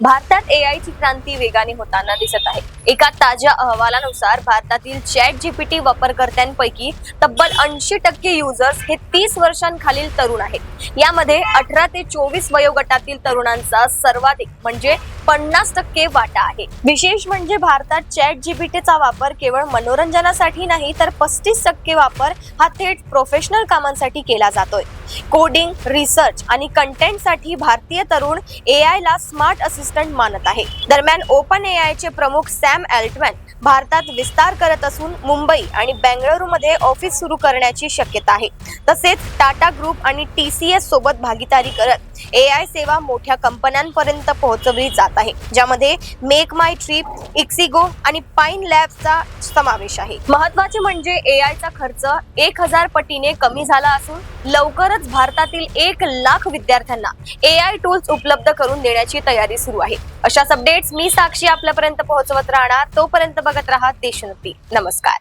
भारतात एआय ची क्रांती वेगाने होताना दिसत आहे। एका ताज्या अहवालानुसार भारतातील चॅट जीपीटी वापरकर्त्यांपैकी तब्बल 80% युजर्स हे 30 वर्षांखालील तरुण आहेत। यामध्ये 18 ते 24 वयोगटातील तरुणांचा सर्वाधिक म्हणजे 50% वाटा आहे। विशेष म्हणजे भारतात चॅट जीपीटीचा वापर केवळ मनोरंजनासाठी नाही तर 35% वापर हा थेट प्रोफेशनल कामांसाठी केला जातोय। कोडिंग, रिसर्च आणि कंटेंट साठी भारतीय तरुण एआय ला स्मार्ट असिस्टंट मानत आहे। दरम्यान ओपन एआय चे प्रमुख सॅम अल्टमॅन भारतात विस्तार करत असून मुंबई आणि बेंगळुरू मध्ये ऑफिस सुरू करण्याची शक्यता आहे। तसेच टाटा ग्रुप आणि टीसीएस सोबत भागीदारी करत एआय सेवा मोठ्या कंपन्यांपर्यंत पोहोचवली जात आहे, ज्यामध्ये मेक माय ट्रिप, इक्सिगो आणि पाइन लॅब्सचा समावेश आहे। महत्त्वाचे म्हणजे एआय चा खर्च 1000 पटीने कमी झाला असून लवकरच भारतातील 1 लाख विद्यार्थ्यांना एआय टूल्स उपलब्ध करून देण्याची तयारी सुरू आहे। अशाच अपडेट्स मी साक्षी आपल्यापर्यंत पोहोचवत राहणार। तोपर्यंत बघत रहा देशोन्नती। नमस्कार।